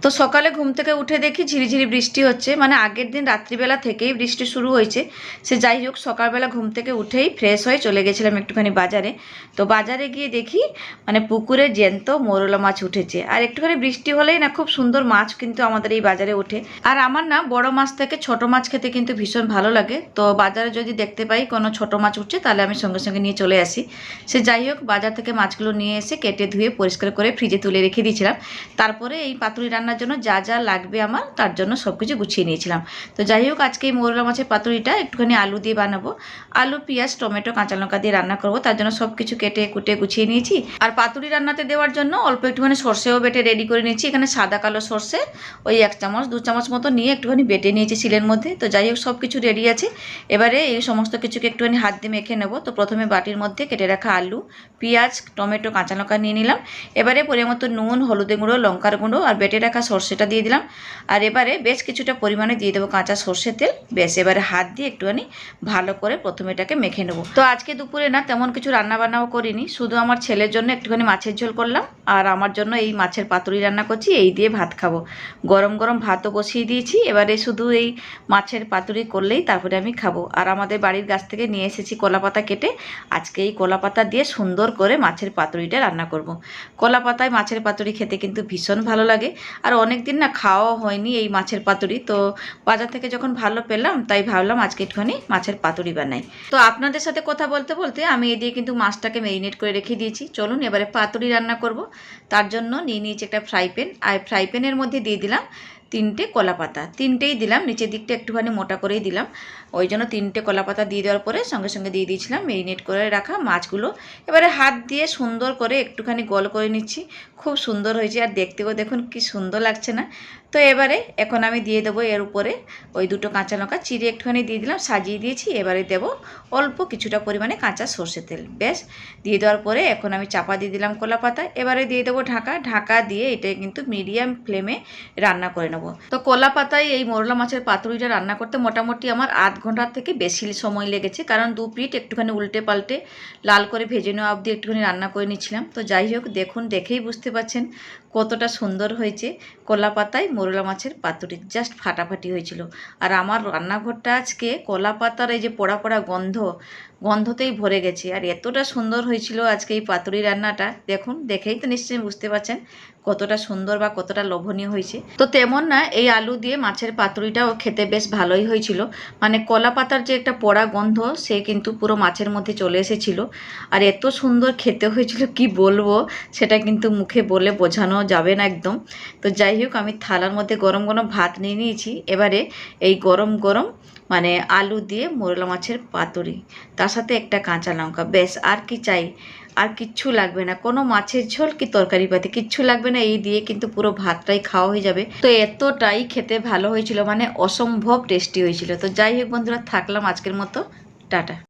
তো সকালে ঘুম থেকে উঠে দেখি ঝিরিঝিরি বৃষ্টি হচ্ছে, মানে আগের দিন রাত্রিবেলা থেকেই বৃষ্টি শুরু হয়েছে। সে যাই হোক, সকালবেলা ঘুম থেকে উঠেই ফ্রেশ হয়ে চলে গেছিলাম একটুখানি বাজারে। তো বাজারে গিয়ে দেখি মানে পুকুরে জ্যান্ত মোরলা মাছ উঠেছে, আর একটুখানি বৃষ্টি হলেই না খুব সুন্দর মাছ কিন্তু আমাদের এই বাজারে ওঠে। আর আমার না বড় মাছ থেকে ছোট মাছ খেতে কিন্তু ভীষণ ভালো লাগে। তো বাজারে যদি দেখতে পাই কোনো ছোট মাছ উঠছে তাহলে আমি সঙ্গে সঙ্গে নিয়ে চলে আসি। সে যাই হোক, বাজার থেকে মাছগুলো নিয়ে এসে কেটে ধুয়ে পরিষ্কার করে ফ্রিজে তুলে রেখে দিয়েছিলাম। তারপরে এই পাতুরি রান্নার জন্য যা যা লাগবে আমার তার জন্য সব কিছু গুছিয়ে নিয়েছিলাম। তো যাই হোক, আজকে এই মোরলা মাছের পাতুরিটা একটুখানি আলু দিয়ে বানাবো। আলু, পেঁয়াজ, টমেটো, কাঁচা লঙ্কা দিয়ে রান্না করব। তার জন্য সব কিছু কেটে কুটে গুছিয়ে নিয়েছি। আর পাতুরি রান্নাতে দেওয়ার জন্য অল্প একটুখানি সর্ষেও বেটে রেডি করে নিয়েছি। এখানে সাদা কালো সর্ষে ওই 1 চামচ 2 চামচ মতো নিয়ে একটুখানি বেটে নিয়েছি শিলের মধ্যে। তো যাই হোক, সব কিছু রেডি আছে। এবারে এই সমস্ত কিছুকে একটুখানি হাত দিয়ে মেখে নেব। তো প্রথমে বাটির মধ্যে কেটে রাখা আলু, পেঁয়াজ, টমেটো, কাঁচা লঙ্কা নিয়ে নিলাম। এবারে পরিমাণ মতো নুন, হলুদের গুঁড়ো, লঙ্কার গুঁড়ো আর বেটে রাখা সর্ষেটা দিয়ে দিলাম। আর এবারে বেশ কিছুটা পরিমাণে দিয়ে দেবো কাঁচা সর্ষের তেল। বেশ, এবারে হাত দিয়ে একটুখানি ভালো করে প্রথমে এটাকে মেখে নেব। তো আজকে দুপুরে না তেমন কিছু রান্না বান্নাও করিনি, শুধু আমার ছেলের জন্য একটুখানি মাছের ঝোল করলাম, আর আমার জন্য এই মাছের পাতুরি রান্না করছি। এই দিয়ে ভাত খাবো। গরম গরম ভাতও বসিয়ে দিয়েছি। এবারে শুধু এই মাছের পাতুরি করলেই তারপরে আমি খাবো। আর আমাদের বাড়ির গাছ থেকে নিয়ে এসেছি কলা পাতা কেটে। আজকে এই কলা পাতা দিয়ে সুন্দর করে মাছের পাতুরিটা রান্না করব। কলা পাতায় মাছের পাতুরি খেতে কিন্তু ভীষণ ভালো লাগে। আর অনেক দিন না খাওয়াও হয়নি এই মাছের পাতুরি। তো বাজার থেকে যখন ভালো পেলাম তাই ভাবলাম আজকে একটুখানি মাছের পাতুরি বানাই। তো আপনাদের সাথে কথা বলতে বলতে আমি এই দিয়ে কিন্তু মাছটাকে ম্যারিনেট করে রেখে দিয়েছি। চলুন এবারে পাতুরি রান্না করব। তার জন্য নিয়ে নিয়েছি একটা ফ্রাই প্যান। আর ফ্রাই প্যানের মধ্যে দিয়ে দিলাম 3টে কলা পাতা। 3টেই দিলাম, নিচের দিকটা একটুখানি মোটা করেই দিলাম। ওই জন্য 3টে কলা পাতা দিয়ে দেওয়ার পরে সঙ্গে সঙ্গে দিয়ে দিয়েছিলাম ম্যারিনেট করে রাখা মাছগুলো। এবারে হাত দিয়ে সুন্দর করে একটুখানি গোল করে নিচ্ছি। খুব সুন্দর হয়েছে, আর দেখতেও দেখুন কি সুন্দর লাগছে না। তো এবারে এখন আমি দিয়ে দেবো এর উপরে ওই 2টো কাঁচা লঙ্কা চিড়ে একটুখানি দিয়ে দিলাম, সাজিয়ে দিয়েছি। এবারে দেব অল্প কিছুটা পরিমাণে কাঁচা সর্ষের তেল। বেশ, দিয়ে দেওয়ার পরে এখন আমি চাপা দিয়ে দিলাম কলা পাতা। এবারে দিয়ে দেবো ঢাকা। ঢাকা দিয়ে এটা কিন্তু মিডিয়াম ফ্লেমে রান্না করে নেব। তো কলা পাতায় এই মোরলা মাছের পাতুরিটা রান্না করতে মোটামুটি আমার আধ ঘন্টার থেকে বেশি সময় লেগেছে, কারণ 2 পিঠ একটুখানি উল্টে পাল্টে লাল করে ভেজে নেওয়া অবধি একটুখানি রান্না করে নিচ্ছিলাম। তো যাই হোক, দেখুন, দেখেই বুঝতে পারছেন কতটা সুন্দর হয়েছে কলা পাতায় মোরলা মাছের পাতুরি। জাস্ট ফাটাফাটি হয়েছিল। আর আমার রান্নাঘরটা আজকে কলা পাতার এই যে পোড়া পোড়া গন্ধতেই ভরে গেছে। আর এতটা সুন্দর হয়েছিল আজকে এই পাতুরি রান্নাটা। দেখুন, দেখেই তো নিশ্চয়ই বুঝতে পারছেন কতটা সুন্দর বা কতটা লোভনীয় হয়েছে। তো তেমন না, এই আলু দিয়ে মাছের পাতুরিটাও খেতে বেশ ভালোই হয়েছিল। মানে কলা পাতার যে একটা পোড়া গন্ধ সে কিন্তু পুরো মাছের মধ্যে চলে এসেছিল। আর এত সুন্দর খেতে হয়েছিল কি বলবো, সেটা কিন্তু মুখে বলে বোঝানো যাবে না একদম। তো যাই হোক, আমি থালার মধ্যে গরম গরম ভাত নিয়ে নিয়েছি। এবারে এই গরম গরম মানে আলু দিয়ে মোরলা মাছের পাতুরি, তার সাথে একটা কাঁচা লঙ্কা, ব্যাস আর কি চাই? আর কিচ্ছু লাগবে না, কোনো মাছের ঝোল কি তরকারি পাতি কিচ্ছু লাগবে না। এই দিয়ে কিন্তু পুরো ভাতটাই খাওয়া হয়ে যাবে। তো এতটাই খেতে ভালো হয়েছিল, মানে অসম্ভব টেস্টি হয়েছিল। তো যাই হোক বন্ধুরা, থাকলাম আজকের মতো, টাটা।